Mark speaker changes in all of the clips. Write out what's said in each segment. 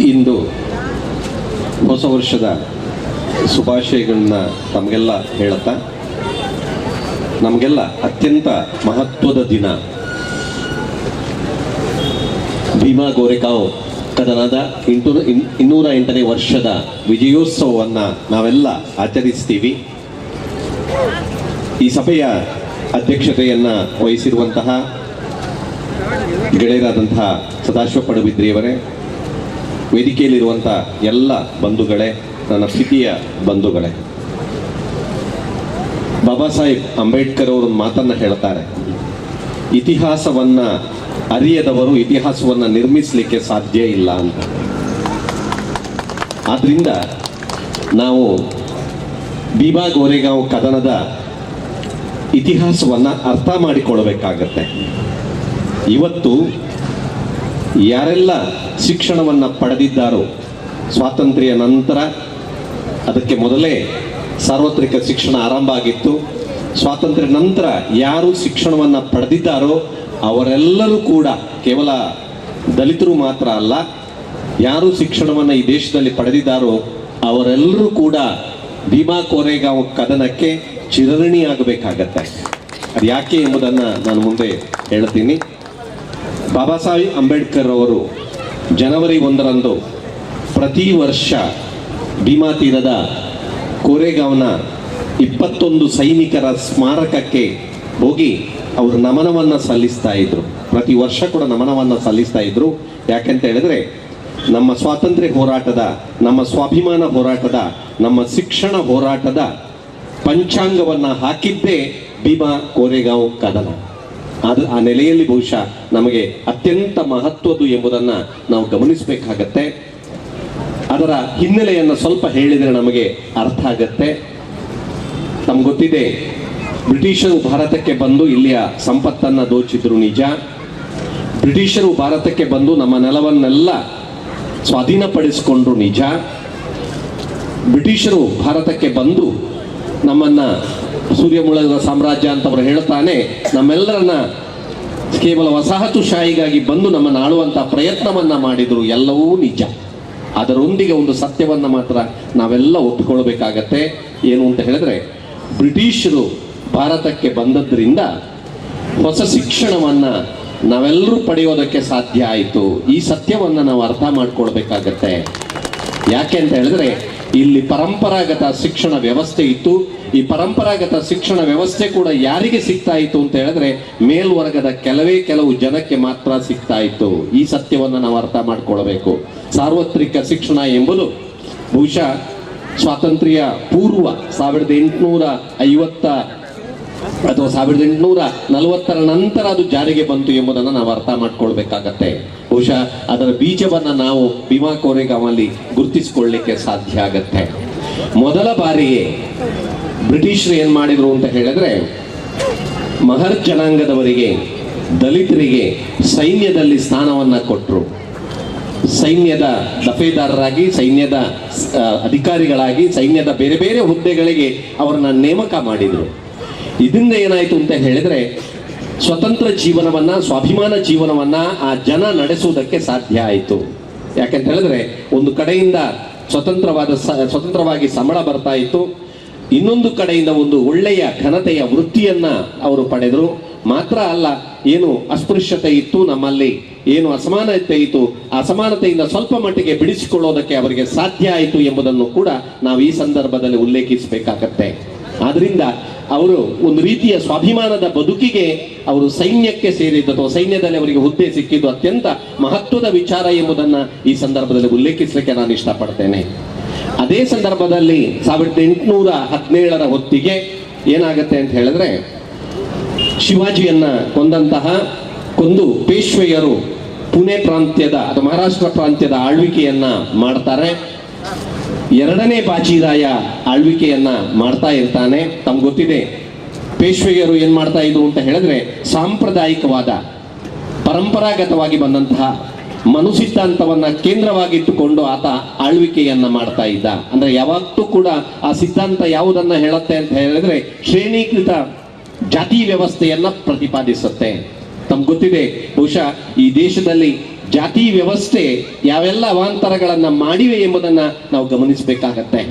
Speaker 1: ಇಂದು ಹೊಸ ವರ್ಷದ ಶುಭಾಶಯಗಳನ್ನ ತಮಗೆಲ್ಲ ಹೇಳುತ್ತಾ, ನಮಗೆಲ್ಲ ಅತ್ಯಂತ ಮಹತ್ವದ ದಿನ ಭೀಮಾ ಗೋರೆಗಾಂವ್ ಕದನದ 208ನೇ ವರ್ಷದ ವಿಜಯೋತ್ಸವವನ್ನು ನಾವೆಲ್ಲ ಆಚರಿಸ್ತೀವಿ. ಈ ಸಭೆಯ ಅಧ್ಯಕ್ಷತೆಯನ್ನು ವಹಿಸಿರುವಂತಹ ಗೆಳೆಯರಾದಂತಹ ಸದಾಶಿವ ಪಡುಬಿದ್ರಿಯವರೇ, ವೇದಿಕೆಯಲ್ಲಿರುವಂಥ ಎಲ್ಲ ಬಂಧುಗಳೇ, ನನ್ನ ಪ್ರೀತಿಯ ಬಂಧುಗಳೇ, ಬಾಬಾ ಸಾಹೇಬ್ ಅಂಬೇಡ್ಕರ್ ಅವರು ಮಾತನ್ನು ಹೇಳ್ತಾರೆ, ಇತಿಹಾಸವನ್ನು ಅರಿಯದವರು ಇತಿಹಾಸವನ್ನು ನಿರ್ಮಿಸಲಿಕ್ಕೆ ಸಾಧ್ಯ ಇಲ್ಲ ಅಂತ. ಆದ್ದರಿಂದ ನಾವು ಭೀಮಾ ಗೋರೆಗಾಂವ್ ಕದನದ ಇತಿಹಾಸವನ್ನು ಅರ್ಥ ಮಾಡಿಕೊಳ್ಳಬೇಕಾಗತ್ತೆ. ಇವತ್ತು ಯಾರೆಲ್ಲ ಶಿಕ್ಷಣವನ್ನು ಪಡೆದಿದ್ದಾರೋ, ಸ್ವಾತಂತ್ರ್ಯ ನಂತರ, ಅದಕ್ಕೆ ಮೊದಲೇ ಸಾರ್ವತ್ರಿಕ ಶಿಕ್ಷಣ ಆರಂಭ ಆಗಿತ್ತು. ಸ್ವಾತಂತ್ರ್ಯ ನಂತರ ಯಾರು ಶಿಕ್ಷಣವನ್ನು ಪಡೆದಿದ್ದಾರೋ ಅವರೆಲ್ಲರೂ ಕೂಡ, ಕೇವಲ ದಲಿತರು ಮಾತ್ರ ಅಲ್ಲ, ಯಾರು ಶಿಕ್ಷಣವನ್ನು ಈ ದೇಶದಲ್ಲಿ ಪಡೆದಿದ್ದಾರೋ ಅವರೆಲ್ಲರೂ ಕೂಡ ಭೀಮಾ ಗೋರೆಗಾಂವ್ ಕದನಕ್ಕೆ ಚಿರಋಣಿಯಾಗಬೇಕಾಗತ್ತೆ. ಅದು ಯಾಕೆ ಎಂಬುದನ್ನು ನಾನು ಮುಂದೆ ಹೇಳ್ತೀನಿ. ಬಾಬಾ ಸಾಹೇಬ್ ಅಂಬೇಡ್ಕರ್ ಅವರು ಜನವರಿ 1ರಂದು ಪ್ರತಿ ವರ್ಷ ಭೀಮಾ ತೀರದ ಗೋರೆಗಾಂವ್ನ 21 ಸೈನಿಕರ ಸ್ಮಾರಕಕ್ಕೆ ಹೋಗಿ ಅವರು ನಮನವನ್ನು ಸಲ್ಲಿಸ್ತಾ ಇದ್ರು. ಪ್ರತಿ ವರ್ಷ ಕೂಡ ನಮನವನ್ನು ಸಲ್ಲಿಸ್ತಾ ಇದ್ರು. ಯಾಕೆಂತ ಹೇಳಿದ್ರೆ, ನಮ್ಮ ಸ್ವಾತಂತ್ರ್ಯ ಹೋರಾಟದ, ನಮ್ಮ ಸ್ವಾಭಿಮಾನ ಹೋರಾಟದ, ನಮ್ಮ ಶಿಕ್ಷಣ ಹೋರಾಟದ ಪಂಚಾಂಗವನ್ನು ಹಾಕಿದ್ದೇ ಭೀಮಾ ಗೋರೆಗಾಂವ್ ಕದನ. ಅದು ಆ ನೆಲೆಯಲ್ಲಿ ಬಹುಶಃ ನಮಗೆ ಅತ್ಯಂತ ಮಹತ್ವದ್ದು ಎಂಬುದನ್ನು ನಾವು ಗಮನಿಸಬೇಕಾಗತ್ತೆ. ಅದರ ಹಿನ್ನೆಲೆಯನ್ನು ಸ್ವಲ್ಪ ಹೇಳಿದರೆ ನಮಗೆ ಅರ್ಥ ಆಗತ್ತೆ. ನಮ್ಗೆ ಗೊತ್ತಿದೆ, ಬ್ರಿಟಿಷರು ಭಾರತಕ್ಕೆ ಬಂದು ಇಲ್ಲಿಯ ಸಂಪತ್ತನ್ನು ದೋಚಿದ್ರು ನಿಜ. ಬ್ರಿಟಿಷರು ಭಾರತಕ್ಕೆ ಬಂದು ನಮ್ಮ ನೆಲವನ್ನೆಲ್ಲ ಸ್ವಾಧೀನಪಡಿಸಿಕೊಂಡ್ರು ನಿಜ. ಬ್ರಿಟಿಷರು ಭಾರತಕ್ಕೆ ಬಂದು ನಮ್ಮನ್ನ ಸೂರ್ಯಮುಳದ ಸಾಮ್ರಾಜ್ಯ ಅಂತವರು ಹೇಳ್ತಾನೆ, ನಮ್ಮೆಲ್ಲರನ್ನ ಕೇವಲ ವಸಾಹತುಶಾಹಿಗಾಗಿ ಬಂದು ನಮ್ಮನ್ನು ಆಳುವಂಥ ಪ್ರಯತ್ನವನ್ನ ಮಾಡಿದ್ರು, ಎಲ್ಲವೂ ನಿಜ. ಅದರೊಂದಿಗೆ ಒಂದು ಸತ್ಯವನ್ನು ಮಾತ್ರ ನಾವೆಲ್ಲ ಒಪ್ಪಿಕೊಳ್ಬೇಕಾಗತ್ತೆ. ಏನು ಅಂತ ಹೇಳಿದ್ರೆ, ಬ್ರಿಟಿಷರು ಭಾರತಕ್ಕೆ ಬಂದದ್ರಿಂದ ಹೊಸ ಶಿಕ್ಷಣವನ್ನು ನಾವೆಲ್ಲರೂ ಪಡೆಯೋದಕ್ಕೆ ಸಾಧ್ಯ ಆಯಿತು. ಈ ಸತ್ಯವನ್ನು ನಾವು ಅರ್ಥ ಮಾಡ್ಕೊಳ್ಬೇಕಾಗತ್ತೆ. ಯಾಕೆ ಅಂತ ಹೇಳಿದ್ರೆ, ಇಲ್ಲಿ ಪರಂಪರಾಗತ ಶಿಕ್ಷಣ ವ್ಯವಸ್ಥೆ ಇತ್ತು. ಈ ಪರಂಪರಾಗತ ಶಿಕ್ಷಣ ವ್ಯವಸ್ಥೆ ಕೂಡ ಯಾರಿಗೆ ಸಿಗ್ತಾ ಇತ್ತು ಅಂತ ಹೇಳಿದ್ರೆ, ಮೇಲ್ವರ್ಗದ ಕೆಲವು ಜನಕ್ಕೆ ಮಾತ್ರ ಸಿಗ್ತಾ ಇತ್ತು. ಈ ಸತ್ಯವನ್ನು ನಾವು ಅರ್ಥ ಮಾಡ್ಕೊಳ್ಬೇಕು. ಸಾರ್ವತ್ರಿಕ ಶಿಕ್ಷಣ ಎಂಬುದು ಬಹುಶಃ ಸ್ವಾತಂತ್ರ್ಯ ಪೂರ್ವ 1850 ಅಥವಾ 1840 ನಂತರ ಅದು ಜಾರಿಗೆ ಬಂತು ಎಂಬುದನ್ನು ನಾವು ಅರ್ಥ ಮಾಡ್ಕೊಳ್ಬೇಕಾಗತ್ತೆ. ಬಹುಶಃ ಅದರ ಬೀಜವನ್ನು ನಾವು ಭೀಮಾ ಗೋರೆಗಾಂವಲ್ಲಿ ಗುರುತಿಸಿಕೊಳ್ಳಲಿಕ್ಕೆ ಸಾಧ್ಯ ಆಗತ್ತೆ. ಮೊದಲ ಬಾರಿಗೆ ಬ್ರಿಟಿಷರು ಏನು ಮಾಡಿದ್ರು ಅಂತ ಹೇಳಿದ್ರೆ, ಮಹರ್ ಜನಾಂಗದವರಿಗೆ, ದಲಿತರಿಗೆ ಸೈನ್ಯದಲ್ಲಿ ಸ್ಥಾನವನ್ನು ಕೊಟ್ಟರು. ಸೈನ್ಯದ ದಫೇದಾರರಾಗಿ, ಸೈನ್ಯದ ಅಧಿಕಾರಿಗಳಾಗಿ, ಸೈನ್ಯದ ಬೇರೆ ಬೇರೆ ಹುದ್ದೆಗಳಿಗೆ ಅವರನ್ನ ನೇಮಕ ಮಾಡಿದರು. ಇದರಿಂದ ಏನಾಯಿತು ಅಂತ ಹೇಳಿದ್ರೆ, ಸ್ವತಂತ್ರ ಜೀವನವನ್ನ, ಸ್ವಾಭಿಮಾನ ಜೀವನವನ್ನ ಆ ಜನ ನಡೆಸುವುದಕ್ಕೆ ಸಾಧ್ಯ ಆಯಿತು. ಯಾಕೆಂತ ಹೇಳಿದ್ರೆ, ಒಂದು ಕಡೆಯಿಂದ ಸ್ವತಂತ್ರವಾಗಿ ಸಂಬಳ ಬರ್ತಾ ಇತ್ತು, ಇನ್ನೊಂದು ಕಡೆಯಿಂದ ಒಂದು ಒಳ್ಳೆಯ ಘನತೆಯ ವೃತ್ತಿಯನ್ನ ಅವರು ಪಡೆದರು. ಮಾತ್ರ ಅಲ್ಲ, ಏನು ಅಸ್ಪೃಶ್ಯತೆ ಇತ್ತು ನಮ್ಮಲ್ಲಿ, ಏನು ಅಸಮಾನತೆ ಇತ್ತು, ಅಸಮಾನತೆಯಿಂದ ಸ್ವಲ್ಪ ಮಟ್ಟಿಗೆ ಬಿಡಿಸಿಕೊಳ್ಳೋದಕ್ಕೆ ಅವರಿಗೆ ಸಾಧ್ಯ ಆಯಿತು ಎಂಬುದನ್ನು ಕೂಡ ನಾವು ಈ ಸಂದರ್ಭದಲ್ಲಿ ಉಲ್ಲೇಖಿಸಬೇಕಾಗತ್ತೆ. ಆದ್ರಿಂದ ಅವರು ಒಂದು ರೀತಿಯ ಸ್ವಾಭಿಮಾನದ ಬದುಕಿಗೆ ಅವರು ಸೈನ್ಯಕ್ಕೆ ಸೇರಿದ್ದು, ಅಥವಾ ಸೈನ್ಯದಲ್ಲಿ ಅವರಿಗೆ ಹುದ್ದೆ ಸಿಕ್ಕಿದ್ದು ಅತ್ಯಂತ ಮಹತ್ವದ ವಿಚಾರ ಎಂಬುದನ್ನು ಈ ಸಂದರ್ಭದಲ್ಲಿ ಉಲ್ಲೇಖಿಸಲಿಕ್ಕೆ ನಾನು ಇಷ್ಟಪಡ್ತೇನೆ. ಅದೇ ಸಂದರ್ಭದಲ್ಲಿ 1817 ಹೊತ್ತಿಗೆ ಏನಾಗತ್ತೆ ಅಂತ ಹೇಳಿದ್ರೆ, ಶಿವಾಜಿಯನ್ನ ಕೊಂದು ಪೇಶ್ವೆಯರು ಪುಣೆ ಪ್ರಾಂತ್ಯದ ಅಥವಾ ಮಹಾರಾಷ್ಟ್ರ ಪ್ರಾಂತ್ಯದ ಆಳ್ವಿಕೆಯನ್ನ ಮಾಡ್ತಾರೆ. ಎರಡನೇ ಬಾಜಿರಾಯ ಆಳ್ವಿಕೆಯನ್ನ ಮಾಡ್ತಾ ಇರ್ತಾನೆ. ತಮ್ಗೆ ಗೊತ್ತಿದೆ, ಪೇಶ್ವೆಯರು ಏನ್ ಮಾಡ್ತಾ ಇದ್ರು ಅಂತ ಹೇಳಿದ್ರೆ, ಸಾಂಪ್ರದಾಯಿಕವಾದ ಪರಂಪರಾಗತವಾಗಿ ಬಂದಂತಹ ಮನುಸಿದ್ಧಾಂತವನ್ನ ಕೇಂದ್ರವಾಗಿಟ್ಟುಕೊಂಡು ಆತ ಆಳ್ವಿಕೆಯನ್ನ ಮಾಡ್ತಾ ಇದ್ದ. ಅಂದ್ರೆ ಯಾವತ್ತೂ ಕೂಡ ಆ ಸಿದ್ಧಾಂತ ಯಾವುದನ್ನ ಹೇಳುತ್ತೆ ಅಂತ ಹೇಳಿದ್ರೆ, ಶ್ರೇಣೀಕೃತ ಜಾತಿ ವ್ಯವಸ್ಥೆಯನ್ನ ಪ್ರತಿಪಾದಿಸುತ್ತೆ. ತಮ್ಗೆ ಗೊತ್ತಿದೆ, ಬಹುಶಃ ಈ ದೇಶದಲ್ಲಿ ಜಾತಿ ವ್ಯವಸ್ಥೆ ಯಾವೆಲ್ಲ ಅವಾಂತರಗಳನ್ನ ಮಾಡಿವೆ ಎಂಬುದನ್ನ ನಾವು ಗಮನಿಸಬೇಕಾಗತ್ತೆ.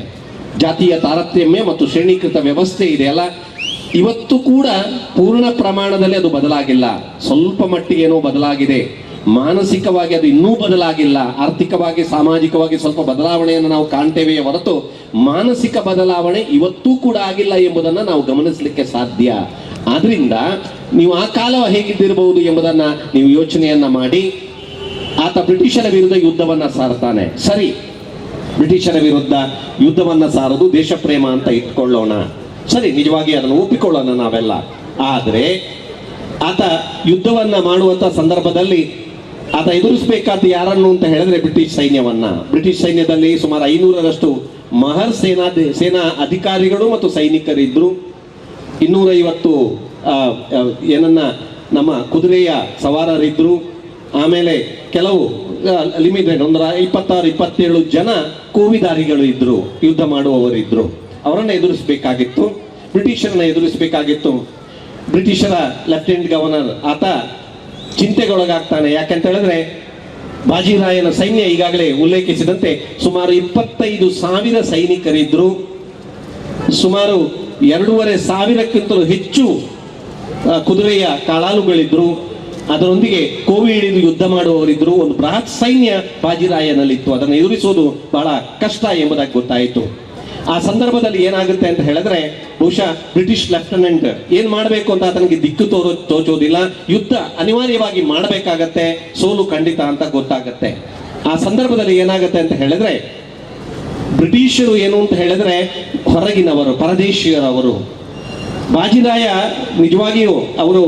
Speaker 1: ಜಾತಿಯ ತಾರತಮ್ಯ ಮತ್ತು ಶ್ರೇಣೀಕೃತ ವ್ಯವಸ್ಥೆ ಇದೆಯಲ್ಲ, ಇವತ್ತು ಕೂಡ ಪೂರ್ಣ ಪ್ರಮಾಣದಲ್ಲಿ ಅದು ಬದಲಾಗಿಲ್ಲ. ಸ್ವಲ್ಪ ಮಟ್ಟಿಗೇನೋ ಬದಲಾಗಿದೆ. ಮಾನಸಿಕವಾಗಿ ಅದು ಇನ್ನೂ ಬದಲಾಗಿಲ್ಲ. ಆರ್ಥಿಕವಾಗಿ, ಸಾಮಾಜಿಕವಾಗಿ ಸ್ವಲ್ಪ ಬದಲಾವಣೆಯನ್ನು ನಾವು ಕಾಣ್ತೇವೆಯೇ ಹೊರತು ಮಾನಸಿಕ ಬದಲಾವಣೆ ಇವತ್ತೂ ಕೂಡ ಆಗಿಲ್ಲ ಎಂಬುದನ್ನು ನಾವು ಗಮನಿಸಲಿಕ್ಕೆ ಸಾಧ್ಯ. ಆದ್ರಿಂದ ನೀವು ಆ ಕಾಲ ಹೇಗಿದ್ದಿರಬಹುದು ಎಂಬುದನ್ನ ನೀವು ಯೋಚನೆಯನ್ನ ಮಾಡಿ. ಆತ ಬ್ರಿಟಿಷರ ವಿರುದ್ಧ ಯುದ್ಧವನ್ನ ಸಾರ್ತಾನೆ. ಸರಿ, ಬ್ರಿಟಿಷರ ವಿರುದ್ಧ ಯುದ್ಧವನ್ನ ಸಾರೋದು ದೇಶ ಪ್ರೇಮ ಅಂತ ಇಟ್ಕೊಳ್ಳೋಣ. ಸರಿ, ನಿಜವಾಗಿ ಅದನ್ನು ಒಪ್ಪಿಕೊಳ್ಳೋಣ ನಾವೆಲ್ಲ. ಆದರೆ ಆತ ಯುದ್ಧವನ್ನ ಮಾಡುವಂತ ಸಂದರ್ಭದಲ್ಲಿ ಆತ ಎದುರಿಸಬೇಕಾದ ಯಾರನ್ನು ಅಂತ ಹೇಳಿದ್ರೆ ಬ್ರಿಟಿಷ್ ಸೈನ್ಯವನ್ನ. ಬ್ರಿಟಿಷ್ ಸೈನ್ಯದಲ್ಲಿ ಸುಮಾರು 500ರಷ್ಟು ಮಹರ್ ಸೇನಾ ಅಧಿಕಾರಿಗಳು ಮತ್ತು ಸೈನಿಕರಿದ್ರು. 250 ಏನನ್ನ ನಮ್ಮ ಕುದುರೆಯ ಸವಾರರಿದ್ರು. ಆಮೇಲೆ ಕೆಲವು ಲಿಮಿಟೆಡ್ 26-27 ಜನ ಕೋವಿದಾರಿಗಳು ಇದ್ರು, ಯುದ್ಧ ಮಾಡುವವರಿದ್ರು. ಅವರನ್ನ ಎದುರಿಸಬೇಕಾಗಿತ್ತು, ಬ್ರಿಟಿಷರನ್ನ ಎದುರಿಸಬೇಕಾಗಿತ್ತು. ಬ್ರಿಟಿಷರ ಲೆಫ್ಟಿನೆಂಟ್ ಗವರ್ನರ್ ಆತ ಚಿಂತೆಗೊಳಗಾಗ್ತಾನೆ. ಯಾಕಂತ ಹೇಳಿದ್ರೆ ಬಾಜಿರಾಯನ ಸೈನ್ಯ ಈಗಾಗಲೇ ಉಲ್ಲೇಖಿಸಿದಂತೆ ಸುಮಾರು 25,000 ಸೈನಿಕರಿದ್ರು. ಸುಮಾರು 2,500ಕ್ಕಿಂತಲೂ ಹೆಚ್ಚು ಕುದುರೆಯ ಕಾಳಾಳುಗಳಿದ್ರು. ಅದರೊಂದಿಗೆ ಕೋವಿ ಹಿಡಿದು ಯುದ್ಧ ಮಾಡುವವರಿದ್ರು. ಒಂದು ಬೃಹತ್ ಸೈನ್ಯ ಬಾಜಿರಾಯನಲ್ಲಿತ್ತು. ಅದನ್ನು ಎದುರಿಸುವುದು ಬಹಳ ಕಷ್ಟ ಎಂಬುದಾಗಿ ಗೊತ್ತಾಯಿತು. ಆ ಸಂದರ್ಭದಲ್ಲಿ ಏನಾಗುತ್ತೆ ಅಂತ ಹೇಳಿದ್ರೆ ಬಹುಶಃ ಬ್ರಿಟಿಷ್ ಲೆಫ್ಟಿನೆಂಟ್ ಏನ್ ಮಾಡಬೇಕು ಅಂತ ಆತನಿಗೆ ದಿಕ್ಕು ತೋಚೋದಿಲ್ಲ. ಯುದ್ಧ ಅನಿವಾರ್ಯವಾಗಿ ಮಾಡಬೇಕಾಗತ್ತೆ, ಸೋಲು ಖಂಡಿತ ಅಂತ ಗೊತ್ತಾಗತ್ತೆ. ಆ ಸಂದರ್ಭದಲ್ಲಿ ಏನಾಗುತ್ತೆ ಅಂತ ಹೇಳಿದ್ರೆ ಬ್ರಿಟಿಷರು ಏನು ಅಂತ ಹೇಳಿದ್ರೆ ಹೊರಗಿನವರು, ಪರದೇಶಿಯರವರು. ಬಾಜಿರಾಯ ನಿಜವಾಗಿಯೂ ಅವರು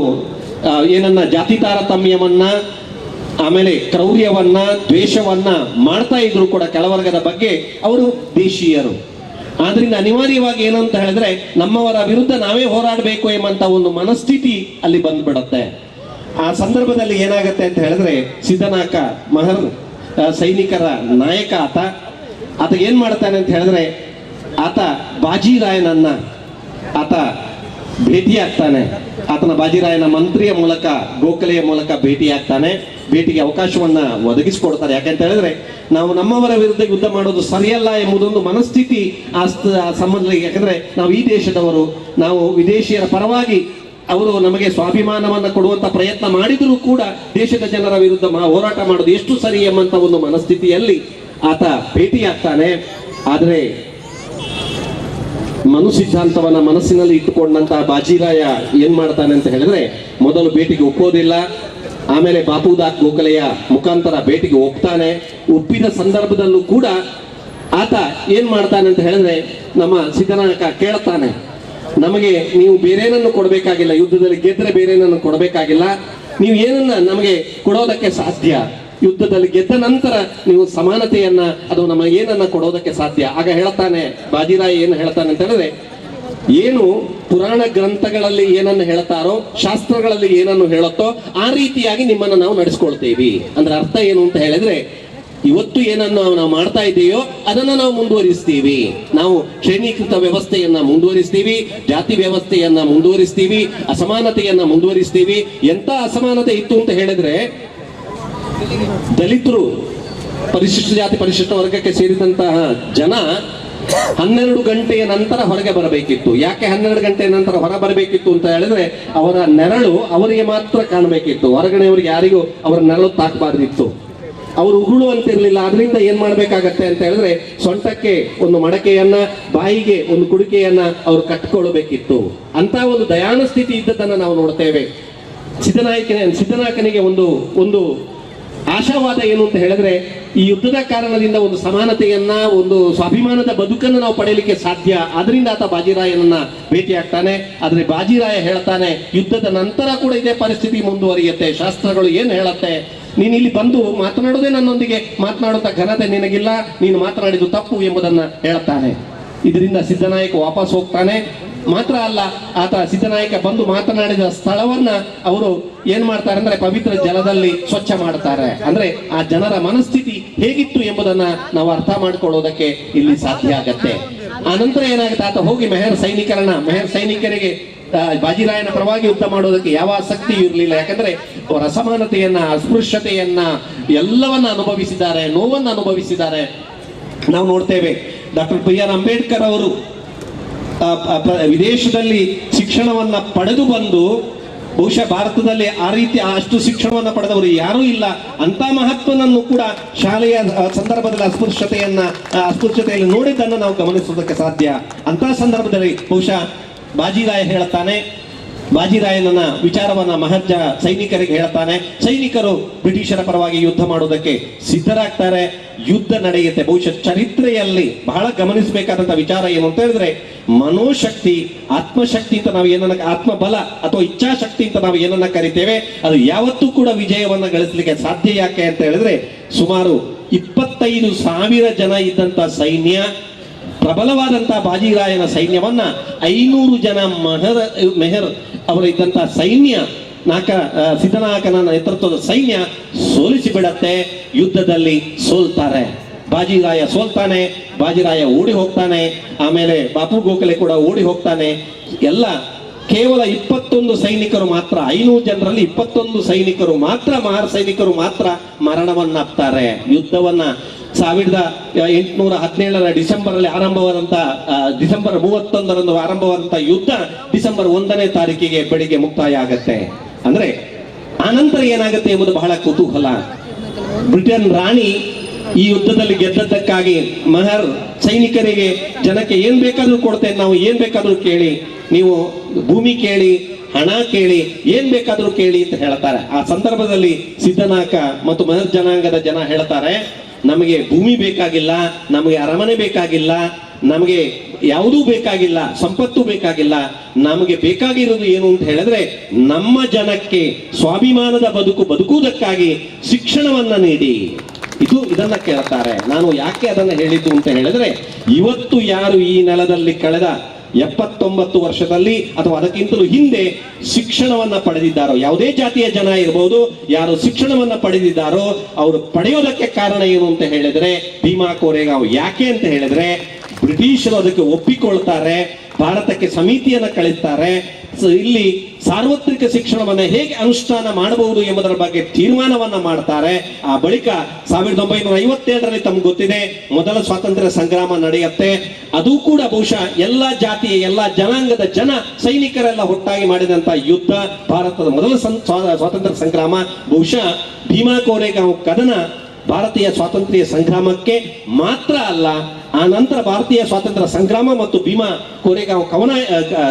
Speaker 1: ಏನನ್ನ ಜಾತಿ ತಾರತಮ್ಯವನ್ನ, ಆಮೇಲೆ ಕ್ರೌರ್ಯವನ್ನ, ದ್ವೇಷವನ್ನ ಮಾಡ್ತಾ ಇದ್ರು ಕೂಡ ಕೆಳವರ್ಗದ ಬಗ್ಗೆ. ಅವರು ದೇಶೀಯರು. ಆದ್ರಿಂದ ಅನಿವಾರ್ಯವಾಗಿ ಏನಂತ ಹೇಳಿದ್ರೆ ನಮ್ಮವರ ವಿರುದ್ಧ ನಾವೇ ಹೋರಾಡಬೇಕು ಎಂಬಂತ ಒಂದು ಮನಸ್ಥಿತಿ ಅಲ್ಲಿ ಬಂದ್ಬಿಡತ್ತೆ. ಆ ಸಂದರ್ಭದಲ್ಲಿ ಏನಾಗತ್ತೆ ಅಂತ ಹೇಳಿದ್ರೆ ಸಿದ್ದನಾಕ ಮಹರ್ ಸೈನಿಕರ ನಾಯಕ ಆತ ಏನ್ ಮಾಡ್ತಾನೆ ಅಂತ ಹೇಳಿದ್ರೆ ಆತ ಬಾಜಿರಾಯನನ್ನ ಆತ ಭೇಟಿಯಾಗ್ತಾನೆ. ಆತನ ಬಾಜಿರಾಯನ ಮಂತ್ರಿಯ ಮೂಲಕ, ಗೋಖಲೆಯ ಮೂಲಕ ಭೇಟಿಯಾಗ್ತಾನೆ. ಭೇಟಿಗೆ ಅವಕಾಶವನ್ನ ಒದಗಿಸಿಕೊಡ್ತಾರೆ. ಯಾಕಂತ ಹೇಳಿದ್ರೆ ನಾವು ನಮ್ಮವರ ವಿರುದ್ಧ ಯುದ್ಧ ಮಾಡೋದು ಸರಿಯಲ್ಲ ಎಂಬುದೊಂದು ಮನಸ್ಥಿತಿ ಆ ಸಂಬಂಧ. ಯಾಕಂದ್ರೆ ನಾವು ಈ ದೇಶದವರು, ನಾವು ವಿದೇಶಿಯರ ಪರವಾಗಿ ಅವರು ನಮಗೆ ಸ್ವಾಭಿಮಾನವನ್ನ ಕೊಡುವಂತ ಪ್ರಯತ್ನ ಮಾಡಿದರೂ ಕೂಡ ದೇಶದ ಜನರ ವಿರುದ್ಧ ಹೋರಾಟ ಮಾಡೋದು ಎಷ್ಟು ಸರಿ ಎಂಬಂತ ಒಂದು ಮನಸ್ಥಿತಿಯಲ್ಲಿ ಆತ ಭೇಟಿಯಾಗ್ತಾನೆ. ಆದರೆ ಸಿದ್ಧಾಂತವನ್ನ ಮನಸ್ಸಿನಲ್ಲಿ ಇಟ್ಟುಕೊಂಡಂತಹ ಬಾಜಿರಾಯ ಏನ್ ಮಾಡ್ತಾನೆ ಅಂತ ಹೇಳಿದ್ರೆ ಮೊದಲು ಭೇಟಿಗೆ ಒಪ್ಪೋದಿಲ್ಲ. ಆಮೇಲೆ ಬಾಪುದಾಸ್ ಗೋಖಲೆಯ ಮುಖಾಂತರ ಭೇಟಿಗೆ ಒಪ್ತಾನೆ. ಒಪ್ಪಿದ ಸಂದರ್ಭದಲ್ಲೂ ಕೂಡ ಆತ ಏನ್ ಮಾಡ್ತಾನೆ ಅಂತ ಹೇಳಿದ್ರೆ ನಮ್ಮ ಸಿದ್ದನಾಯಕ ಕೇಳ್ತಾನೆ, ನಮಗೆ ನೀವು ಬೇರೇನನ್ನು ಕೊಡಬೇಕಾಗಿಲ್ಲ, ಯುದ್ಧದಲ್ಲಿ ಗೆದ್ರೆ ಬೇರೇನನ್ನು ಕೊಡಬೇಕಾಗಿಲ್ಲ, ನೀವು ಏನನ್ನ ನಮಗೆ ಕೊಡೋದಕ್ಕೆ ಸಾಧ್ಯ? ಯುದ್ಧದಲ್ಲಿ ಗೆದ್ದ ನಂತರ ನೀವು ಸಮಾನತೆಯನ್ನ ಅದು ನಮ್ಮ ಏನನ್ನ ಕೊಡೋದಕ್ಕೆ ಸಾಧ್ಯ? ಆಗ ಹೇಳ್ತಾನೆ ಬಾಜಿರಾಯ ಏನು ಹೇಳ್ತಾನೆ ಅಂತ ಹೇಳಿದ್ರೆ, ಏನು ಪುರಾಣ ಗ್ರಂಥಗಳಲ್ಲಿ ಏನನ್ನು ಹೇಳ್ತಾರೋ, ಶಾಸ್ತ್ರಗಳಲ್ಲಿ ಏನನ್ನು ಹೇಳುತ್ತೋ ಆ ರೀತಿಯಾಗಿ ನಿಮ್ಮನ್ನು ನಾವು ನಡೆಸ್ಕೊಳ್ತೇವೆ. ಅಂದ್ರೆ ಅರ್ಥ ಏನು ಅಂತ ಹೇಳಿದ್ರೆ ಇವತ್ತು ಏನನ್ನು ನಾವು ಮಾಡ್ತಾ ಇದ್ದೀಯೋ ಅದನ್ನ ನಾವು ಮುಂದುವರಿಸ್ತೀವಿ. ನಾವು ಶ್ರೇಣೀಕೃತ ವ್ಯವಸ್ಥೆಯನ್ನ ಮುಂದುವರಿಸ್ತೀವಿ, ಜಾತಿ ವ್ಯವಸ್ಥೆಯನ್ನ ಮುಂದುವರಿಸ್ತೀವಿ, ಅಸಮಾನತೆಯನ್ನ ಮುಂದುವರಿಸ್ತೀವಿ. ಎಂತ ಅಸಮಾನತೆ ಇತ್ತು ಅಂತ ಹೇಳಿದ್ರೆ ದಲಿತರು, ಪರಿಶಿಷ್ಟ ಜಾತಿ ಪರಿಶಿಷ್ಟ ವರ್ಗಕ್ಕೆ ಸೇರಿದಂತಹ ಜನ 12 ಗಂಟೆಯ ನಂತರ ಹೊರಗೆ ಬರಬೇಕಿತ್ತು. ಯಾಕೆ 12 ಗಂಟೆಯ ನಂತರ ಹೊರ ಬರಬೇಕಿತ್ತು ಅಂತ ಹೇಳಿದ್ರೆ ಅವರ ನೆರಳು ಅವರಿಗೆ ಮಾತ್ರ ಕಾಣಬೇಕಿತ್ತು. ಹೊರಗಡೆಯವರಿಗೆ ಯಾರಿಗೂ ಅವರ ನೆರಳು ತಾಕಬಾರ್ದಿತ್ತು. ಅವರು ಉಗುಳುವಂತಿರ್ಲಿಲ್ಲ. ಅದರಿಂದ ಏನ್ ಮಾಡ್ಬೇಕಾಗತ್ತೆ ಅಂತ ಹೇಳಿದ್ರೆ ಸೊಂಟಕ್ಕೆ ಒಂದು ಮಡಕೆಯನ್ನ, ಬಾಯಿಗೆ ಒಂದು ಕುಡಿಕೆಯನ್ನ ಅವರು ಕಟ್ಟಿಕೊಳ್ಳಬೇಕಿತ್ತು. ಅಂತ ಒಂದು ದಯಾನ ಸ್ಥಿತಿ ಇದ್ದದನ್ನ ನಾವು ನೋಡ್ತೇವೆ. ಸಿದ್ದನಾಯಕನಿಗೆ ಒಂದು ಆಶಾವಾದ ಏನು ಅಂತ ಹೇಳಿದ್ರೆ ಈ ಯುದ್ಧದ ಕಾರಣದಿಂದ ಒಂದು ಸಮಾನತೆಯನ್ನ, ಒಂದು ಸ್ವಾಭಿಮಾನದ ಬದುಕನ್ನು ನಾವು ಪಡೆಯಲಿಕ್ಕೆ ಸಾಧ್ಯ. ಅದರಿಂದ ಆತ ಬಾಜಿರಾಯನನ್ನ ಭೇಟಿಯಾಗ್ತಾನೆ. ಆದ್ರೆ ಬಾಜಿರಾಯ ಹೇಳ್ತಾನೆ, ಯುದ್ಧದ ನಂತರ ಕೂಡ ಇದೇ ಪರಿಸ್ಥಿತಿ ಮುಂದುವರಿಯುತ್ತೆ. ಶಾಸ್ತ್ರಗಳು ಏನ್ ಹೇಳತ್ತೆ, ನೀನು ಇಲ್ಲಿ ಬಂದು ಮಾತನಾಡೋದೇ ನನ್ನೊಂದಿಗೆ ಮಾತನಾಡುತ್ತಾ ಘನತೆ ನಿನಗಿಲ್ಲ, ನೀನು ಮಾತನಾಡಿದ್ದು ತಪ್ಪು ಎಂಬುದನ್ನ ಹೇಳ್ತಾನೆ. ಇದರಿಂದ ಸಿದ್ದನಾಯಕ ವಾಪಸ್ ಹೋಗ್ತಾನೆ. ಮಾತ್ರ ಅಲ್ಲ, ಆತ ಸಿದ್ದನಾಯಕ ಬಂದು ಮಾತನಾಡಿದ ಸ್ಥಳವನ್ನ ಅವರು ಏನ್ ಮಾಡ್ತಾರೆ ಅಂದ್ರೆ ಪವಿತ್ರ ಜಲದಲ್ಲಿ ಸ್ವಚ್ಛ ಮಾಡ್ತಾರೆ. ಅಂದ್ರೆ ಆ ಜನರ ಮನಸ್ಥಿತಿ ಹೇಗಿತ್ತು ಎಂಬುದನ್ನ ನಾವು ಅರ್ಥ ಮಾಡ್ಕೊಳ್ಳೋದಕ್ಕೆ ಇಲ್ಲಿ ಸಾಧ್ಯ ಆಗತ್ತೆ. ಆ ನಂತರ ಏನಾಗುತ್ತೆ, ಆತ ಹೋಗಿ ಮೆಹರ್ ಸೈನಿಕರಿಗೆ ಬಾಜಿರಾಯನ ಪರವಾಗಿ ಯುದ್ಧ ಮಾಡೋದಕ್ಕೆ ಯಾವ ಆಸಕ್ತಿಯೂ ಇರಲಿಲ್ಲ. ಯಾಕಂದ್ರೆ ಅವರ ಅಸಮಾನತೆಯನ್ನ, ಅಸ್ಪೃಶ್ಯತೆಯನ್ನ ಎಲ್ಲವನ್ನ ಅನುಭವಿಸಿದ್ದಾರೆ, ನೋವನ್ನು ಅನುಭವಿಸಿದ್ದಾರೆ. ನಾವು ನೋಡ್ತೇವೆ ಡಾಕ್ಟರ್ BR ಅಂಬೇಡ್ಕರ್ ಅವರು ವಿದೇಶದಲ್ಲಿ ಶಿಕ್ಷಣವನ್ನ ಪಡೆದು ಬಂದು, ಬಹುಶಃ ಭಾರತದಲ್ಲಿ ಆ ರೀತಿ ಅಷ್ಟು ಶಿಕ್ಷಣವನ್ನು ಪಡೆದವರು ಯಾರೂ ಇಲ್ಲ. ಅಂತ ಮಹತ್ವನನ್ನು ಕೂಡ ಶಾಲೆಯ ಸಂದರ್ಭದಲ್ಲಿ ಅಸ್ಪೃಶ್ಯತೆಯಲ್ಲಿ ನೋಡಿದ್ದನ್ನು ನಾವು ಗಮನಿಸುವುದಕ್ಕೆ ಸಾಧ್ಯ. ಅಂತ ಸಂದರ್ಭದಲ್ಲಿ ಬಹುಶಃ ಬಾಜಿರಾಯ ಹೇಳುತ್ತಾನೆ, ಬಾಜಿರಾಯನ ವಿಚಾರವನ್ನ ಮಹರ್ಜ ಸೈನಿಕರಿಗೆ ಹೇಳ್ತಾನೆ. ಸೈನಿಕರು ಬ್ರಿಟಿಷರ ಪರವಾಗಿ ಯುದ್ಧ ಮಾಡೋದಕ್ಕೆ ಸಿದ್ಧರಾಗ್ತಾರೆ. ಯುದ್ಧ ನಡೆಯುತ್ತೆ. ಬಹುಶಃ ಚರಿತ್ರೆಯಲ್ಲಿ ಬಹಳ ಗಮನಿಸಬೇಕಾದಂತ ವಿಚಾರ ಏನು ಅಂತ ಹೇಳಿದ್ರೆ, ಮನೋಶಕ್ತಿ, ಆತ್ಮಶಕ್ತಿ ಅಂತ ನಾವು ಏನನ್ನ, ಆತ್ಮಬಲ ಅಥವಾ ಇಚ್ಛಾಶಕ್ತಿ ಅಂತ ನಾವು ಏನನ್ನ ಕರಿತೇವೆ, ಅದು ಯಾವತ್ತೂ ಕೂಡ ವಿಜಯವನ್ನ ಗಳಿಸಲಿಕ್ಕೆ ಸಾಧ್ಯ. ಯಾಕೆ ಅಂತ ಹೇಳಿದ್ರೆ, ಸುಮಾರು 25,000 ಜನ ಇದ್ದಂತ ಸೈನ್ಯ, ಪ್ರಬಲವಾದಂತಹ ಬಾಜಿರಾಯನ ಸೈನ್ಯವನ್ನ 500 ಜನ ಮೆಹರ್ ಅವರ ಇದ್ದಂತಹ ಸೈನ್ಯ, ಸಿದ್ಧನಾಯಕನ ನೇತೃತ್ವದ ಸೈನ್ಯ ಸೋಲಿಸಿ ಬಿಡತ್ತೆ. ಯುದ್ಧದಲ್ಲಿ ಸೋಲ್ತಾರೆ. ಬಾಜಿರಾಯ ಸೋಲ್ತಾನೆ, ಬಾಜಿರಾಯ ಓಡಿ ಹೋಗ್ತಾನೆ. ಆಮೇಲೆ ಬಾಪು ಗೋಖಲೆ ಕೂಡ ಓಡಿ ಹೋಗ್ತಾನೆ. ಎಲ್ಲ ಕೇವಲ 21 ಸೈನಿಕರು ಮಾತ್ರ, 500 ಜನರಲ್ಲಿ 21 ಸೈನಿಕರು ಮಾತ್ರ, ಮಹಾರ್ ಸೈನಿಕರು ಮಾತ್ರ ಮರಣವನ್ನಾಗ್ತಾರೆ. ಯುದ್ಧವನ್ನ 1817 ಡಿಸೆಂಬರ್ ಅಲ್ಲಿ ಆರಂಭವಾದಂತ, ಡಿಸೆಂಬರ್ 31 ಆರಂಭವಾದಂತ ಯುದ್ಧ ಡಿಸೆಂಬರ್ 1ನೇ ತಾರೀಕಿಗೆ ಬೆಳಿಗ್ಗೆ ಮುಕ್ತಾಯ ಆಗತ್ತೆ. ಅಂದ್ರೆ ಆನಂತರ ಏನಾಗುತ್ತೆ ಎಂಬುದು ಬಹಳ ಕುತೂಹಲ. ಬ್ರಿಟನ್ ರಾಣಿ ಈ ಯುದ್ಧದಲ್ಲಿ ಗೆದ್ದದ್ದಕ್ಕಾಗಿ ಮಹರ್ ಸೈನಿಕರಿಗೆ, ಜನಕ್ಕೆ ಏನ್ ಬೇಕಾದ್ರೂ ಕೊಡ್ತೇನೆ, ನಾವು ಏನ್ ಬೇಕಾದ್ರೂ ಕೇಳಿ, ನೀವು ಭೂಮಿ ಕೇಳಿ, ಹಣ ಕೇಳಿ, ಏನ್ ಬೇಕಾದ್ರೂ ಕೇಳಿ ಅಂತ ಹೇಳ್ತಾರೆ. ಆ ಸಂದರ್ಭದಲ್ಲಿ ಸಿದ್ಧನಾಯಕ ಮತ್ತು ಮಹರ್ ಜನಾಂಗದ ಜನ ಹೇಳ್ತಾರೆ, ನಮಗೆ ಭೂಮಿ ಬೇಕಾಗಿಲ್ಲ, ನಮಗೆ ಅರಮನೆ ಬೇಕಾಗಿಲ್ಲ, ನಮಗೆ ಯಾವುದೂ ಬೇಕಾಗಿಲ್ಲ, ಸಂಪತ್ತು ಬೇಕಾಗಿಲ್ಲ, ನಮಗೆ ಬೇಕಾಗಿರೋದು ಏನು ಅಂತ ಹೇಳಿದ್ರೆ, ನಮ್ಮ ಜನಕ್ಕೆ ಸ್ವಾಭಿಮಾನದ ಬದುಕುವುದಕ್ಕಾಗಿ ಶಿಕ್ಷಣವನ್ನ ನೀಡಿ. ಇದನ್ನ ಕೇಳ್ತಾರೆ. ನಾನು ಯಾಕೆ ಅದನ್ನ ಹೇಳಿದ್ದು ಅಂತ ಹೇಳಿದ್ರೆ, ಇವತ್ತು ಯಾರು ಈ ನೆಲದಲ್ಲಿ ಕಳೆದ 79 ವರ್ಷದಲ್ಲಿ ಅಥವಾ ಅದಕ್ಕಿಂತಲೂ ಹಿಂದೆ ಶಿಕ್ಷಣವನ್ನ ಪಡೆದಿದ್ದಾರೋ, ಯಾವುದೇ ಜಾತಿಯ ಜನ ಇರಬಹುದು, ಯಾರು ಶಿಕ್ಷಣವನ್ನ ಪಡೆದಿದ್ದಾರೋ ಅವರು ಪಡೆಯೋದಕ್ಕೆ ಕಾರಣ ಏನು ಅಂತ ಹೇಳಿದ್ರೆ ಭೀಮಾ ಕೋರೆಗಾಂವ್. ಯಾಕೆ ಅಂತ ಹೇಳಿದ್ರೆ, ಬ್ರಿಟಿಷರು ಅದಕ್ಕೆ ಒಪ್ಪಿಕೊಳ್ತಾರೆ, ಭಾರತಕ್ಕೆ ಸಮಿತಿಯನ್ನ ಕಳಿಸ್ತಾರೆ, ಇಲ್ಲಿ ಸಾರ್ವತ್ರಿಕ ಶಿಕ್ಷಣವನ್ನ ಹೇಗೆ ಅನುಷ್ಠಾನ ಮಾಡಬಹುದು ಎಂಬುದರ ಬಗ್ಗೆ ತೀರ್ಮಾನವನ್ನ ಮಾಡ್ತಾರೆ. ಆ ಬಳಿಕ 1957ರಲ್ಲಿ ತಮ್ಗೆ ಗೊತ್ತಿದೆ, ಮೊದಲ ಸ್ವಾತಂತ್ರ್ಯ ಸಂಗ್ರಾಮ ನಡೆಯುತ್ತೆ. ಅದು ಕೂಡ ಬಹುಶಃ ಎಲ್ಲಾ ಜಾತಿಯ, ಎಲ್ಲಾ ಜನಾಂಗದ ಜನ, ಸೈನಿಕರೆಲ್ಲ ಒಟ್ಟಾಗಿ ಮಾಡಿದಂತ ಯುದ್ಧ, ಭಾರತದ ಮೊದಲ ಸ್ವಾತಂತ್ರ್ಯ ಸಂಗ್ರಾಮ. ಬಹುಶಃ ಭೀಮಾ ಕೋರೆಗಾಂವ್ ಕದನ ಭಾರತೀಯ ಸ್ವಾತಂತ್ರ್ಯ ಸಂಗ್ರಾಮಕ್ಕೆ ಮಾತ್ರ ಅಲ್ಲ, ಆ ನಂತರ ಭಾರತೀಯ ಸ್ವಾತಂತ್ರ್ಯ ಸಂಗ್ರಾಮ ಮತ್ತು ಭೀಮಾ ಕೋರೆಗಾಂವ್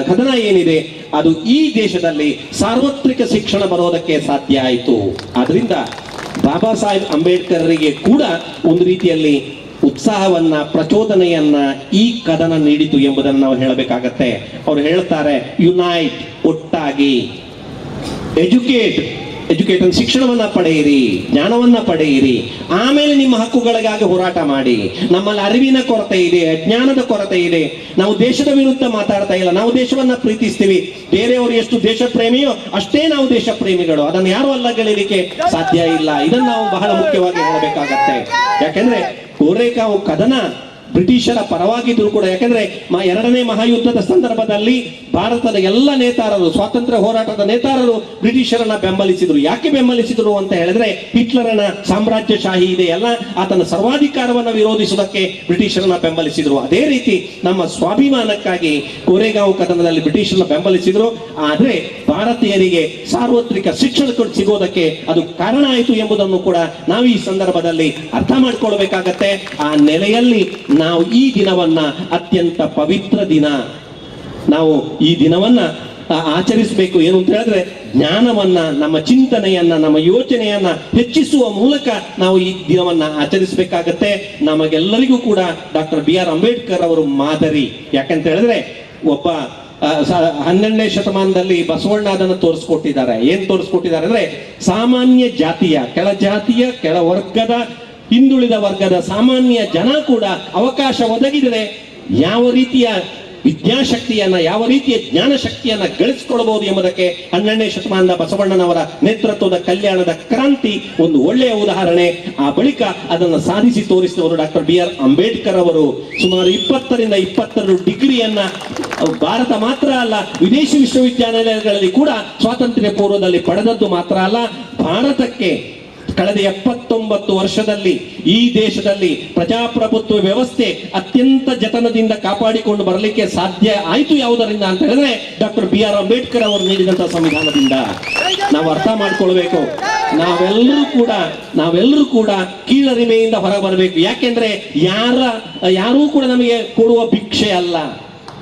Speaker 1: ಕದನ ಏನಿದೆ, ಅದು ಈ ದೇಶದಲ್ಲಿ ಸಾರ್ವತ್ರಿಕ ಶಿಕ್ಷಣ ಬರೋದಕ್ಕೆ ಸಾಧ್ಯ ಆಯಿತು. ಆದ್ರಿಂದ ಬಾಬಾ ಸಾಹೇಬ್ ಅಂಬೇಡ್ಕರ್ರಿಗೆ ಕೂಡ ಒಂದು ರೀತಿಯಲ್ಲಿ ಉತ್ಸಾಹವನ್ನ, ಪ್ರಚೋದನೆಯನ್ನ ಈ ಕದನ ನೀಡಿತು ಎಂಬುದನ್ನು ನಾವು ಹೇಳಬೇಕಾಗತ್ತೆ. ಅವರು ಹೇಳ್ತಾರೆ, ಯುನೈಟ್, ಒಟ್ಟಾಗಿ, ಎಜುಕೇಟ್ ಶಿಕ್ಷಣವನ್ನ ಪಡೆಯಿರಿ, ಜ್ಞಾನವನ್ನ ಪಡೆಯಿರಿ, ಆಮೇಲೆ ನಿಮ್ಮ ಹಕ್ಕುಗಳಿಗಾಗಿ ಹೋರಾಟ ಮಾಡಿ. ನಮ್ಮಲ್ಲಿ ಅರಿವಿನ ಕೊರತೆ ಇದೆ, ಜ್ಞಾನದ ಕೊರತೆ ಇದೆ. ನಾವು ದೇಶದ ವಿರುದ್ಧ ಮಾತಾಡ್ತಾ ಇಲ್ಲ, ನಾವು ದೇಶವನ್ನ ಪ್ರೀತಿಸ್ತೀವಿ. ಬೇರೆಯವರು ಎಷ್ಟು ದೇಶ ಪ್ರೇಮಿಯೋ ಅಷ್ಟೇ ನಾವು ದೇಶ ಪ್ರೇಮಿಗಳು. ಅದನ್ನು ಯಾರು ಅಲ್ಲಗಳಿಲಿಕ್ಕೆ ಸಾಧ್ಯ ಇಲ್ಲ. ಇದನ್ನು ನಾವು ಬಹಳ ಮುಖ್ಯವಾಗಿ ಹೇಳಬೇಕಾಗತ್ತೆ. ಯಾಕೆಂದ್ರೆ ಕೋರೆಗಾಂವ್ ಕದನ ಬ್ರಿಟಿಷರ ಪರವಾಗಿದ್ರು ಕೂಡ, ಯಾಕಂದ್ರೆ 2ನೇ ಮಹಾಯುದ್ಧದ ಸಂದರ್ಭದಲ್ಲಿ ಭಾರತದ ಎಲ್ಲ ನೇತಾರರು, ಸ್ವಾತಂತ್ರ್ಯ ಹೋರಾಟದ ನೇತಾರರು ಬ್ರಿಟಿಷರನ್ನ ಬೆಂಬಲಿಸಿದ್ರು. ಯಾಕೆ ಬೆಂಬಲಿಸಿದ್ರು ಅಂತ ಹೇಳಿದ್ರೆ, ಹಿಟ್ಲರನ ಸಾಮ್ರಾಜ್ಯಶಾಹಿ ಇದೆಯಲ್ಲ, ಆತನ ಸರ್ವಾಧಿಕಾರವನ್ನ ವಿರೋಧಿಸುವುದಕ್ಕೆ ಬ್ರಿಟಿಷರನ್ನ ಬೆಂಬಲಿಸಿದ್ರು. ಅದೇ ರೀತಿ ನಮ್ಮ ಸ್ವಾಭಿಮಾನಕ್ಕಾಗಿ ಕೋರೆಗಾಂವ್ ಕದನದಲ್ಲಿ ಬ್ರಿಟಿಷರನ್ನ ಬೆಂಬಲಿಸಿದ್ರು. ಆದ್ರೆ ಭಾರತೀಯರಿಗೆ ಸಾರ್ವತ್ರಿಕ ಶಿಕ್ಷಣ ಸಿಗೋದಕ್ಕೆ ಅದು ಕಾರಣ ಆಯಿತು ಎಂಬುದನ್ನು ಕೂಡ ನಾವು ಈ ಸಂದರ್ಭದಲ್ಲಿ ಅರ್ಥ ಮಾಡ್ಕೊಳ್ಬೇಕಾಗತ್ತೆ. ಆ ನೆಲೆಯಲ್ಲಿ ನಾವು ಈ ದಿನವನ್ನ ಅತ್ಯಂತ ಪವಿತ್ರ ದಿನ, ನಾವು ಈ ದಿನವನ್ನ ಆಚರಿಸಬೇಕು. ಏನು ಅಂತ ಹೇಳಿದ್ರೆ, ಜ್ಞಾನವನ್ನ, ನಮ್ಮ ಚಿಂತನೆಯನ್ನ, ನಮ್ಮ ಯೋಚನೆಯನ್ನ ಹೆಚ್ಚಿಸುವ ಮೂಲಕ ನಾವು ಈ ದಿನವನ್ನ ಆಚರಿಸಬೇಕಾಗತ್ತೆ. ನಮಗೆಲ್ಲರಿಗೂ ಕೂಡ ಡಾಕ್ಟರ್ BR ಅಂಬೇಡ್ಕರ್ ಅವರು ಮಾದರಿ. ಯಾಕಂತ ಹೇಳಿದ್ರೆ, ಒಬ್ಬ 12ನೇ ಶತಮಾನದಲ್ಲಿ ಬಸವಣ್ಣ ಅದನ್ನು ತೋರಿಸ್ಕೊಟ್ಟಿದ್ದಾರೆ. ಏನ್ ತೋರಿಸ್ಕೊಟ್ಟಿದ್ದಾರೆ ಅಂದ್ರೆ, ಸಾಮಾನ್ಯ ಜಾತಿಯ, ಕೆಳಜಾತಿಯ, ಕೆಳ ವರ್ಗದ, ಹಿಂದುಳಿದ ವರ್ಗದ ಸಾಮಾನ್ಯ ಜನ ಕೂಡ ಅವಕಾಶ ಒದಗಿದರೆ ಯಾವ ರೀತಿಯ ವಿದ್ಯಾಶಕ್ತಿಯನ್ನ, ಯಾವ ರೀತಿಯ ಜ್ಞಾನ ಶಕ್ತಿಯನ್ನ ಗಳಿಸಿಕೊಳ್ಳಬಹುದು ಎಂಬುದಕ್ಕೆ 12ನೇ ಶತಮಾನದ ಬಸವಣ್ಣನವರ ನೇತೃತ್ವದ ಕಲ್ಯಾಣದ ಕ್ರಾಂತಿ ಒಂದು ಒಳ್ಳೆಯ ಉದಾಹರಣೆ. ಆ ಬಳಿಕ ಅದನ್ನು ಸಾಧಿಸಿ ತೋರಿಸಿದವರು ಡಾಕ್ಟರ್ BR ಅಂಬೇಡ್ಕರ್ ಅವರು. ಸುಮಾರು 20 ರಿಂದ 22 ಡಿಗ್ರಿಯನ್ನ ಭಾರತ ಮಾತ್ರ ಅಲ್ಲ, ವಿದೇಶಿ ವಿಶ್ವವಿದ್ಯಾನಿಲಯಗಳಲ್ಲಿ ಕೂಡ ಸ್ವಾತಂತ್ರ್ಯ ಪೂರ್ವದಲ್ಲಿ ಪಡೆದದ್ದು ಮಾತ್ರ ಅಲ್ಲ, ಭಾರತಕ್ಕೆ ಕಳೆದ 79 ವರ್ಷದಲ್ಲಿ ಈ ದೇಶದಲ್ಲಿ ಪ್ರಜಾಪ್ರಭುತ್ವ ವ್ಯವಸ್ಥೆ ಅತ್ಯಂತ ಜತನದಿಂದ ಕಾಪಾಡಿಕೊಂಡು ಬರಲಿಕ್ಕೆ ಸಾಧ್ಯ ಆಯಿತು. ಯಾವುದರಿಂದ ಅಂತ ಹೇಳಿದ್ರೆ ಡಾಕ್ಟರ್ BR ಅಂಬೇಡ್ಕರ್ ಅವರು ನೀಡಿದಂತಹ ಸಂವಿಧಾನದಿಂದ. ನಾವು ಅರ್ಥ ಮಾಡ್ಕೊಳ್ಬೇಕು, ನಾವೆಲ್ಲರೂ ಕೂಡ ಕೀಳರಿಮೆಯಿಂದ ಹೊರ ಬರಬೇಕು. ಯಾಕೆಂದ್ರೆ ಯಾರೂ ಕೂಡ ನಮಗೆ ಕೊಡುವ ಭಿಕ್ಷೆ ಅಲ್ಲ,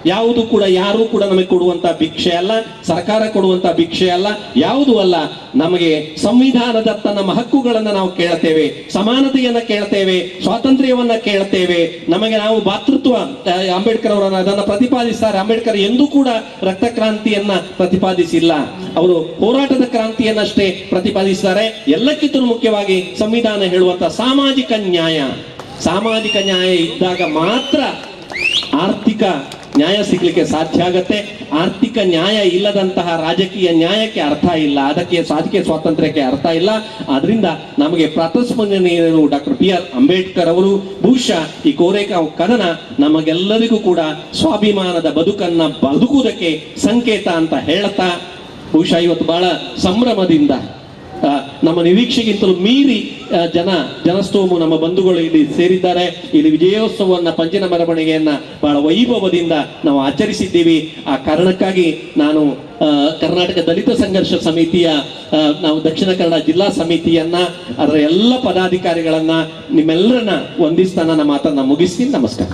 Speaker 1: ಯಾರು ಕೂಡ ನಮಗೆ ಕೊಡುವಂತ ಭಿಕ್ಷೆ ಅಲ್ಲ, ಸರ್ಕಾರ ಕೊಡುವಂತ ಭಿಕ್ಷೆ ಅಲ್ಲ, ಯಾವುದೂ ಅಲ್ಲ. ನಮಗೆ ಸಂವಿಧಾನದತ್ತ ನಮ್ಮ ಹಕ್ಕುಗಳನ್ನ ನಾವು ಕೇಳ್ತೇವೆ, ಸಮಾನತೆಯನ್ನ ಕೇಳ್ತೇವೆ, ಸ್ವಾತಂತ್ರ್ಯವನ್ನ ಕೇಳ್ತೇವೆ. ನಾವು ಭಾತೃತ್ವ, ಅಂಬೇಡ್ಕರ್ ಅವರನ್ನ ಅದನ್ನ ಪ್ರತಿಪಾದಿಸ್ತಾರೆ. ಅಂಬೇಡ್ಕರ್ ಎಂದೂ ಕೂಡ ರಕ್ತ ಕ್ರಾಂತಿಯನ್ನ ಪ್ರತಿಪಾದಿಸಿಲ್ಲ, ಅವರು ಹೋರಾಟದ ಕ್ರಾಂತಿಯನ್ನಷ್ಟೇ ಪ್ರತಿಪಾದಿಸಿದ್ದಾರೆ. ಎಲ್ಲಕ್ಕಿಂತಲೂ ಮುಖ್ಯವಾಗಿ ಸಂವಿಧಾನ ಹೇಳುವಂತ ಸಾಮಾಜಿಕ ನ್ಯಾಯ ಇದ್ದಾಗ ಮಾತ್ರ ಆರ್ಥಿಕ ನ್ಯಾಯ ಸಿಗ್ಲಿಕ್ಕೆ ಸಾಧ್ಯ ಆಗತ್ತೆ. ಆರ್ಥಿಕ ನ್ಯಾಯ ಇಲ್ಲದಂತಹ ರಾಜಕೀಯ ನ್ಯಾಯಕ್ಕೆ ಅರ್ಥ ಇಲ್ಲ, ಅದಕ್ಕೆ ರಾಜಕೀಯ ಸ್ವಾತಂತ್ರ್ಯಕ್ಕೆ ಅರ್ಥ ಇಲ್ಲ. ಆದ್ರಿಂದ ನಮಗೆ ಪ್ರಾತಸ್ಮರಣೀಯರು ಡಾಕ್ಟರ್ BR ಅಂಬೇಡ್ಕರ್ ಅವರು. ಬಹುಶಃ ಈ ಕೋರೆಗಾಂವ್ ಕದನ ನಮಗೆಲ್ಲರಿಗೂ ಕೂಡ ಸ್ವಾಭಿಮಾನದ ಬದುಕನ್ನ ಬದುಕುವುದಕ್ಕೆ ಸಂಕೇತ ಅಂತ ಹೇಳ್ತಾ, ಬಹುಶಃ ಇವತ್ತು ಬಹಳ ಸಂಭ್ರಮದಿಂದ ನಮ್ಮ ನಿರೀಕ್ಷೆಗಿಂತಲೂ ಮೀರಿ ಜನಸ್ತೋಮು ನಮ್ಮ ಬಂಧುಗಳು ಇಲ್ಲಿ ಸೇರಿದ್ದಾರೆ. ಇಲ್ಲಿ ವಿಜಯೋತ್ಸವವನ್ನ, ಪಂಜಿನ ಮೆರವಣಿಗೆಯನ್ನ ಬಹಳ ವೈಭವದಿಂದ ನಾವು ಆಚರಿಸಿದ್ದೀವಿ. ಆ ಕಾರಣಕ್ಕಾಗಿ ನಾನು ಕರ್ನಾಟಕ ದಲಿತ ಸಂಘರ್ಷ ಸಮಿತಿಯ ನಾವು ದಕ್ಷಿಣ ಕನ್ನಡ ಜಿಲ್ಲಾ ಸಮಿತಿಯನ್ನ, ಅದರ ಎಲ್ಲ ಪದಾಧಿಕಾರಿಗಳನ್ನ, ನಿಮ್ಮೆಲ್ಲರನ್ನ ವಂದಿಸ್ತಾ ನನ್ನ ಮಾತನ್ನ ಮುಗಿಸ್ತೀನಿ. ನಮಸ್ಕಾರ.